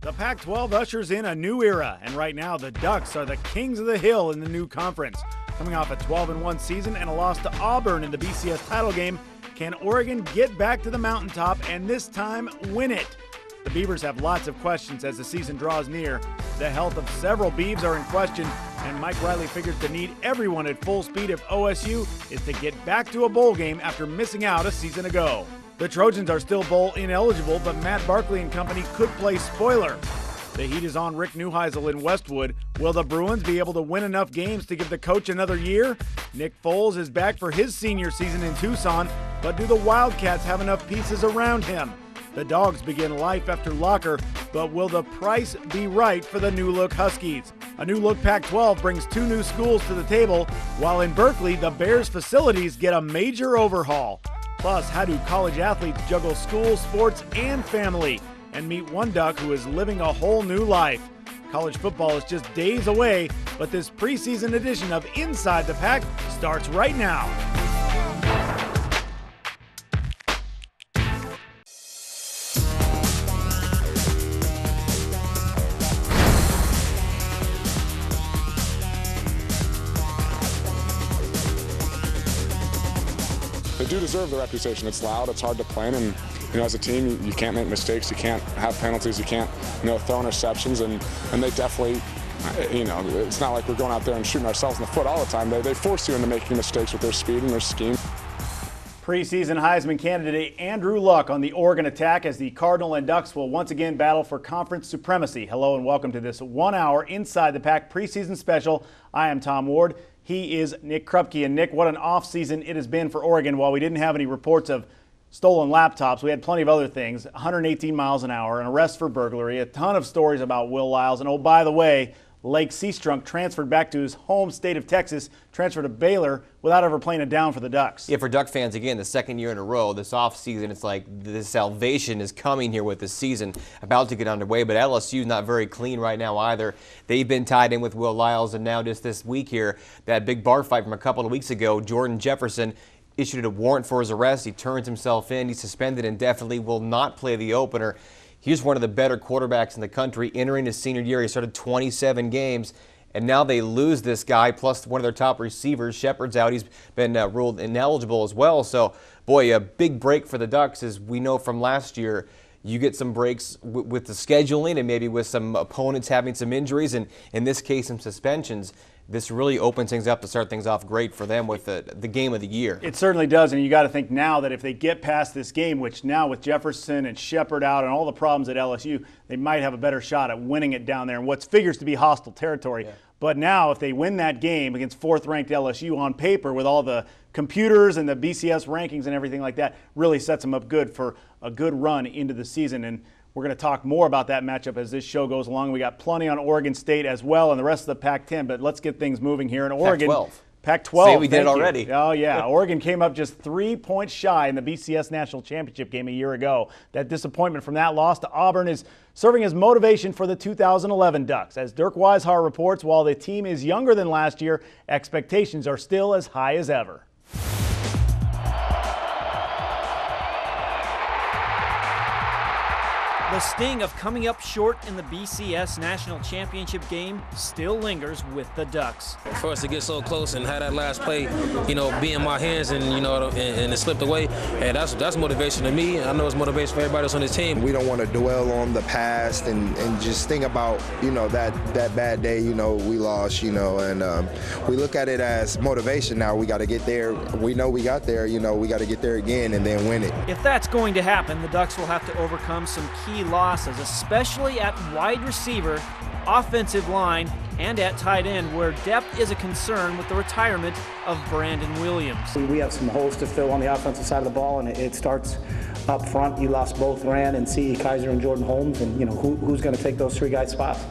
The Pac-12 ushers in a new era, and right now the Ducks are the kings of the hill in the new conference. Coming off a 12-1 season and a loss to Auburn in the BCS title game, can Oregon get back to the mountaintop and this time win it? The Beavers have lots of questions as the season draws near. The health of several Beavs are in question, and Mike Riley figures to need everyone at full speed if OSU is to get back to a bowl game after missing out a season ago. The Trojans are still bowl ineligible, but Matt Barkley and company could play spoiler. The heat is on Rick Neuheisel in Westwood. Will the Bruins be able to win enough games to give the coach another year? Nick Foles is back for his senior season in Tucson, but do the Wildcats have enough pieces around him? The Dogs begin life after Locker, but will the price be right for the new-look Huskies? A new-look Pac-12 brings two new schools to the table, while in Berkeley, the Bears' facilities get a major overhaul. Plus, how do college athletes juggle school, sports, and family? And meet one Duck who is living a whole new life. College football is just days away, but this preseason edition of Inside the Pac starts right now. They do deserve the reputation. It's loud, it's hard to plan, and as a team, you can't make mistakes, you can't have penalties, you can't throw interceptions, and they definitely, it's not like we're going out there and shooting ourselves in the foot all the time. They force you into making mistakes with their speed and their scheme. Preseason Heisman candidate Andrew Luck on the Oregon attack as the Cardinal and Ducks will once again battle for conference supremacy. Hello and welcome to this 1 hour Inside the Pac preseason special. I am Tom Ward. He is Nick Krupke. And Nick, what an offseason it has been for Oregon. While we didn't have any reports of stolen laptops, we had plenty of other things. 118 miles an hour, an arrest for burglary, a ton of stories about Will Lyles. And oh, by the way, Lake Seastrunk transferred back to his home state of Texas, transferred to Baylor without ever playing a down for the Ducks. Yeah, for Duck fans, again, the second year in a row, this offseason, it's like the salvation is coming here with the season about to get underway. But LSU not very clean right now either. They've been tied in with Will Lyles, and now just this week here, that big bar fight from a couple of weeks ago, Jordan Jefferson issued a warrant for his arrest. He turns himself in. He's suspended indefinitely, will not play the opener. He's one of the better quarterbacks in the country entering his senior year. He started 27 games, and now they lose this guy, plus one of their top receivers. Shepard's out. He's been ruled ineligible as well. So, boy, a big break for the Ducks, as we know from last year. You get some breaks with the scheduling and maybe with some opponents having some injuries, and in this case, some suspensions. This really opens things up to start things off great for them with the game of the year. It certainly does, and you got to think now that if they get past this game, which now with Jefferson and Shepard out and all the problems at LSU, they might have a better shot at winning it down there in what figures to be hostile territory. Yeah. But now if they win that game against fourth-ranked LSU on paper with all the computers and the BCS rankings and everything like that, really sets them up good for a good run into the season. And we're going to talk more about that matchup as this show goes along. We got plenty on Oregon State as well and the rest of the Pac-10, but let's get things moving here in Oregon. Pac-12. Pac-12. Say we did it already. Oh, yeah. Oregon came up just 3 points shy in the BCS National Championship game a year ago. That disappointment from that loss to Auburn is serving as motivation for the 2011 Ducks. As Dirk Weishar reports, while the team is younger than last year, expectations are still as high as ever. The sting of coming up short in the BCS National Championship game still lingers with the Ducks. For us to get so close and have that last play, be in my hands and, and it slipped away, and that's motivation to me. I know it's motivation for everybody else on this team. We don't want to dwell on the past and just think about, that bad day, we lost, and we look at it as motivation now. We got to get there. We know we got there, we got to get there again and then win it. If that's going to happen, the Ducks will have to overcome some key losses, especially at wide receiver, offensive line, and at tight end, where depth is a concern with the retirement of Brandon Williams. We have some holes to fill on the offensive side of the ball, and it starts up front. You lost both Rand and C.E. Kaiser and Jordan Holmes, and who's going to take those three guys' spots?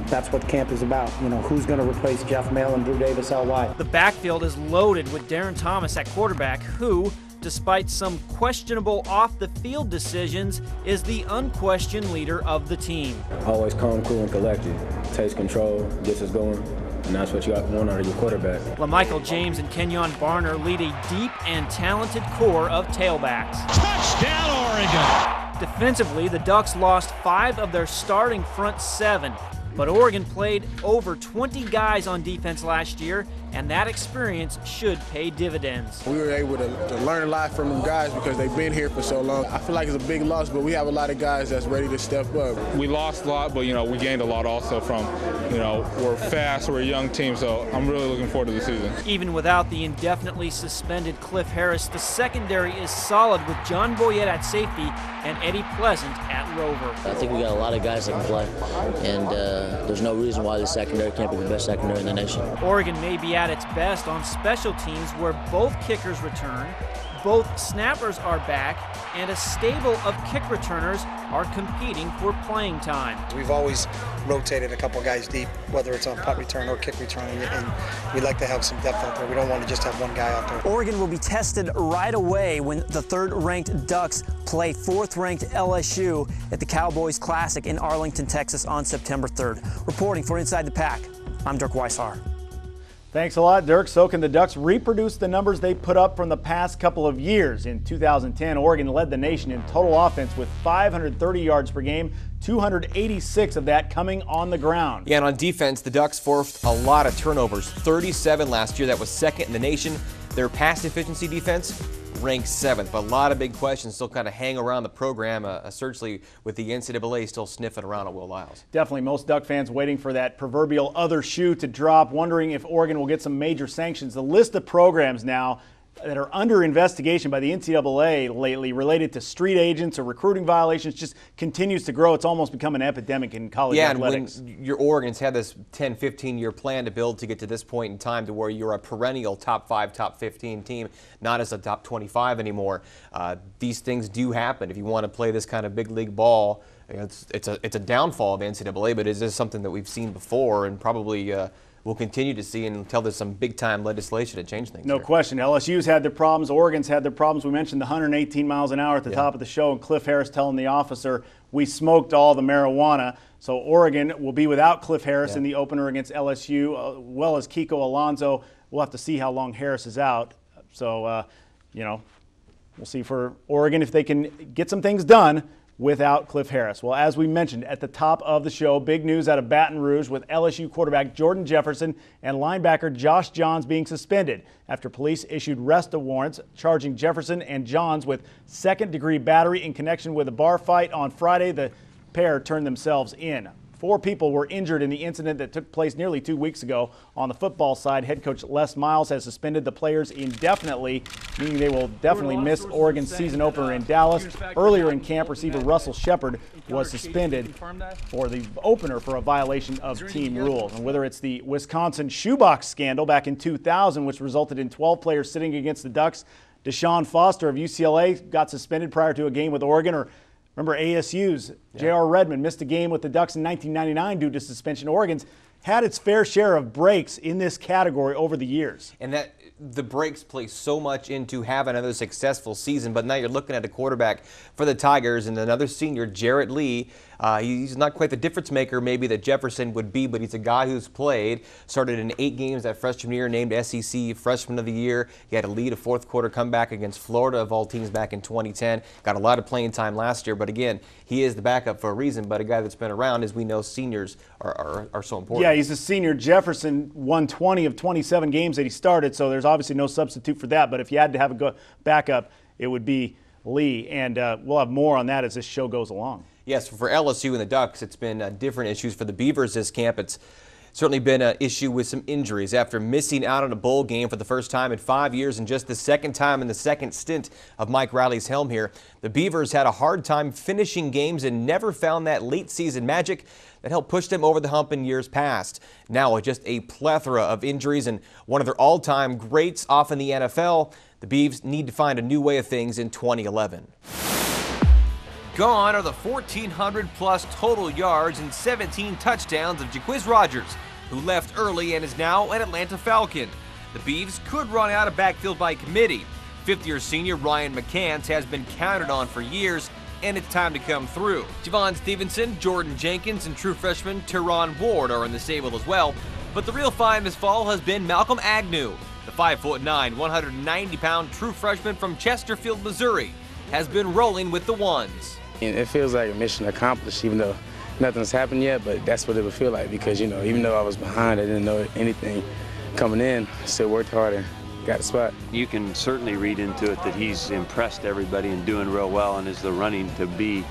That's what camp is about. Who's going to replace Jeff Mail and Drew Davis out wide? The backfield is loaded with Darren Thomas at quarterback, who, despite some questionable off-the-field decisions, is the unquestioned leader of the team. Always calm, cool, and collected. Takes control, gets us going, and that's what you want out of your quarterback. LaMichael James and Kenyon Barner lead a deep and talented core of tailbacks. Touchdown, Oregon! Defensively, the Ducks lost 5 of their starting front 7, but Oregon played over 20 guys on defense last year, and that experience should pay dividends. We were able to learn a lot from them guys because they've been here for so long. I feel like it's a big loss, but we have a lot of guys that's ready to step up. We lost a lot, but, we gained a lot also from, we're fast, we're a young team, so I'm really looking forward to the season. Even without the indefinitely suspended Cliff Harris, the secondary is solid with John Boyette at safety and Eddie Pleasant at Rover. I think we got a lot of guys that can play, and there's no reason why the secondary can't be the best secondary in the nation. Oregon may be at its best on special teams where both kickers return, both snappers are back, and a stable of kick returners are competing for playing time. We've always rotated a couple guys deep, whether it's on punt return or kick return, and we like to have some depth out there. We don't want to just have one guy out there. Oregon will be tested right away when the 3rd-ranked Ducks play 4th-ranked LSU at the Cowboys Classic in Arlington, Texas on September 3rd. Reporting for Inside the Pac, I'm Dirk Weishar. Thanks a lot, Dirk. So can the Ducks reproduce the numbers they put up from the past couple of years? In 2010, Oregon led the nation in total offense with 530 yards per game, 286 of that coming on the ground. Yeah, and on defense, the Ducks forced a lot of turnovers, 37 last year. That was 2nd in the nation. Their pass efficiency defense ranked 7th, but a lot of big questions still kind of hang around the program, certainly with the NCAA still sniffing around at Will Lyles. Definitely most Duck fans waiting for that proverbial other shoe to drop, wondering if Oregon will get some major sanctions. The list of programs now that are under investigation by the NCAA lately related to street agents or recruiting violations just continues to grow. It's almost become an epidemic in college athletics. And when your Oregon's had this 10, 15-year plan to build to get to this point in time to where you're a perennial top 5, top 15 team, not as a top 25 anymore, these things do happen. If you want to play this kind of big league ball, it's a downfall of the NCAA, but it is something that we've seen before and probably we'll continue to see until there's some big-time legislation to change things. No question. LSU's had their problems. Oregon's had their problems. We mentioned the 118 miles an hour at the top of the show, and Cliff Harris telling the officer, we smoked all the marijuana. So Oregon will be without Cliff Harris in the opener against LSU, well as Kiko Alonso. We'll have to see how long Harris is out. So, we'll see for Oregon if they can get some things done without Cliff Harris. Well, as we mentioned at the top of the show, big news out of Baton Rouge with LSU quarterback Jordan Jefferson and linebacker Josh Johns being suspended after police issued arrest warrants charging Jefferson and Johns with 2nd-degree battery in connection with a bar fight on Friday. The pair turned themselves in. 4 people were injured in the incident that took place nearly 2 weeks ago. On the football side, head coach Les Miles has suspended the players indefinitely, meaning they will definitely miss Oregon's season opener in Dallas. Earlier in camp, receiver Russell Shepard was suspended for the opener for a violation of team rules. And whether it's the Wisconsin shoebox scandal back in 2000, which resulted in 12 players sitting against the Ducks, Deshaun Foster of UCLA got suspended prior to a game with Oregon, or remember ASU's J.R. Redmond missed a game with the Ducks in 1999 due to suspension. Oregon's had its fair share of breaks in this category over the years. And that the breaks play so much into having another successful season, but now you're looking at a quarterback for the Tigers and another senior, Jarrett Lee. He's not quite the difference maker maybe that Jefferson would be, but he's a guy who's played, started in 8 games that freshman year, named SEC Freshman of the Year. He had to lead a 4th quarter comeback against Florida of all teams back in 2010. Got a lot of playing time last year, but again, he is the backup for a reason, but a guy that's been around, as we know, seniors are so important. Yeah, he's a senior. Jefferson won 20 of 27 games that he started, so there's obviously no substitute for that, but if you had to have a backup, it would be Lee, and we'll have more on that as this show goes along. Yes, for LSU and the Ducks, it's been different issues. For the Beavers this camp, it's certainly been an issue with some injuries. After missing out on a bowl game for the first time in 5 years and just the 2nd time in the 2nd stint of Mike Riley's helm here, the Beavers had a hard time finishing games and never found that late season magic that helped push them over the hump in years past. Now with just a plethora of injuries and one of their all-time greats off in the NFL, the Beavs need to find a new way of things in 2011. Gone are the 1,400-plus total yards and 17 touchdowns of Jaquiz Rogers, who left early and is now an Atlanta Falcon. The Beavs could run out of backfield by committee. 5th-year senior Ryan McCants has been counted on for years, and it's time to come through. Javon Stevenson, Jordan Jenkins, and true freshman Teron Ward are in the stable as well, but the real find this fall has been Malcolm Agnew. The 5'9", 190-pound true freshman from Chesterfield, Missouri, has been rolling with the ones. And it feels like a mission accomplished, even though nothing's happened yet, but that's what it would feel like because, you know, even though I was behind, I didn't know anything coming in, I still worked hard and got the spot. You can certainly read into it that he's impressed everybody and doing real well and is the running to be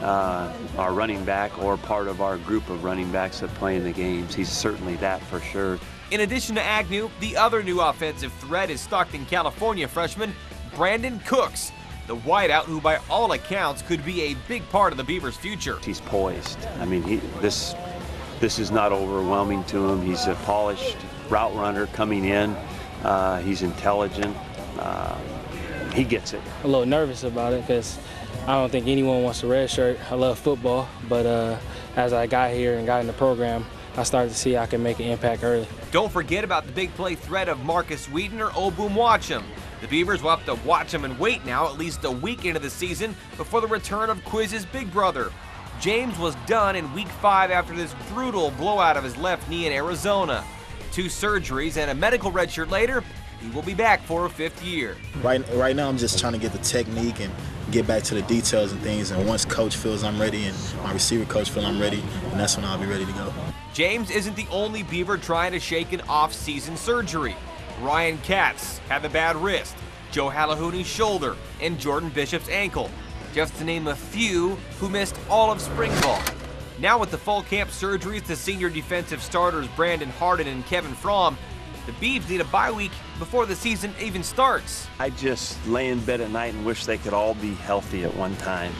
our running back or part of our group of running backs that play in the games. He's certainly that for sure. In addition to Agnew, the other new offensive threat is Stockton, California freshman Brandon Cooks, the wideout who by all accounts could be a big part of the Beavers' future. He's poised. I mean, this is not overwhelming to him. He's a polished route runner coming in. He's intelligent. He gets it. A little nervous about it because I don't think anyone wants a red shirt. I love football, but as I got here and got in the program, I started to see I can make an impact early. Don't forget about the big play threat of Marcus Wheaton or Obum Watcham. The Beavers will have to watch him and wait now at least a week into the season before the return of Quiz's big brother. James was done in week 5 after this brutal blowout of his left knee in Arizona. 2 surgeries and a medical redshirt later, he will be back for a 5th year. Right now I'm just trying to get the technique and get back to the details and things, and once coach feels I'm ready and my receiver coach feels I'm ready, and that's when I'll be ready to go. James isn't the only Beaver trying to shake an off-season surgery. Ryan Katz had the bad wrist, Joe Halahouni's shoulder, and Jordan Bishop's ankle, just to name a few who missed all of spring ball. Now with the full camp surgeries to senior defensive starters Brandon Harden and Kevin Fromm, the Beavs need a bye week before the season even starts. I just lay in bed at night and wish they could all be healthy at one time.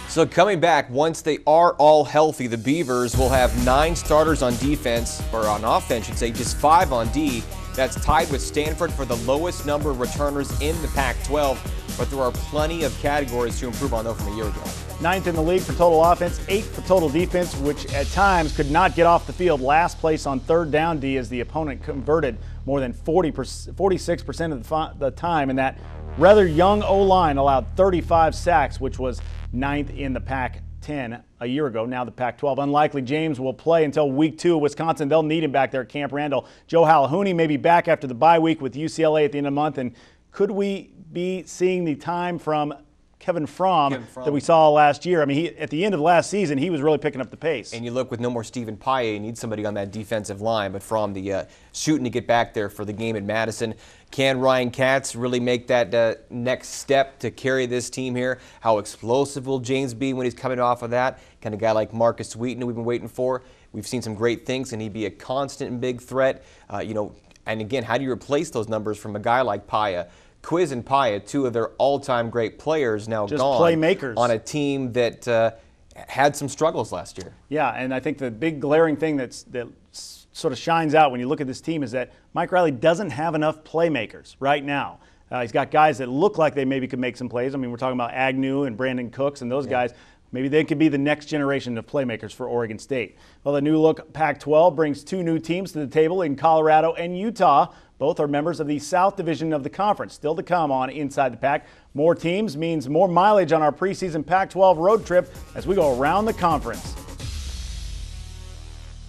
So coming back, once they are all healthy, the Beavers will have 9 starters on defense, or on offense, should say, just 5 on D. That's tied with Stanford for the lowest number of returners in the Pac-12, but there are plenty of categories to improve on, though, from a year ago. 9th in the league for total offense, 8th for total defense, which at times could not get off the field. Last place on 3rd down D as the opponent converted more than 46% of the time, and that rather young O-line allowed 35 sacks, which was 9th in the Pac-10 a year ago. Now the Pac-12. Unlikely James will play until week 2 of Wisconsin. They'll need him back there at Camp Randall. Joe Halahouni may be back after the bye week with UCLA at the end of the month. And could we be seeing the time from Kevin Fromm that we saw last year? I mean, at the end of last season, he was really picking up the pace. And you look with no more Stephen Paye, you need somebody on that defensive line, but Fromm, the shooting to get back there for the game at Madison. Can Ryan Katz really make that next step to carry this team here? How explosive will James be when he's coming off of that? Kind of guy like Marcus Wheaton we've been waiting for. We've seen some great things, and he'd be a constant and big threat. And again, how do you replace those numbers from a guy like Paye? Quiz and Paye, 2 of their all-time great players, now just gone playmakers on a team that had some struggles last year. Yeah, and I think the big glaring thing that sort of shines out when you look at this team is that Mike Riley doesn't have enough playmakers right now. He's got guys that look like they maybe could make some plays. I mean, we're talking about Agnew and Brandon Cooks and those guys. Maybe they could be the next generation of playmakers for Oregon State. Well, the new look Pac-12 brings 2 new teams to the table in Colorado and Utah. Both are members of the South Division of the conference. Still to come on Inside the Pac. More teams means more mileage on our preseason Pac-12 road trip as we go around the conference.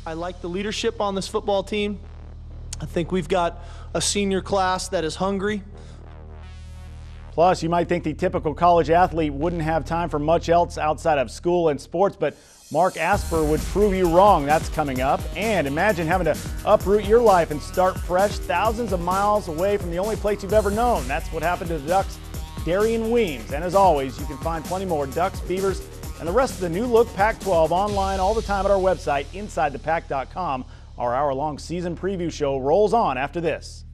I like the leadership on this football team. I think we've got a senior class that is hungry. Plus, you might think the typical college athlete wouldn't have time for much else outside of school and sports, but Mark Asper would prove you wrong. That's coming up. And imagine having to uproot your life and start fresh thousands of miles away from the only place you've ever known. That's what happened to the Ducks' Darian Weems. And as always, you can find plenty more Ducks, Beavers, and the rest of the new look Pac-12 online all the time at our website, InsideThePac.com. Our hour-long season preview show rolls on after this.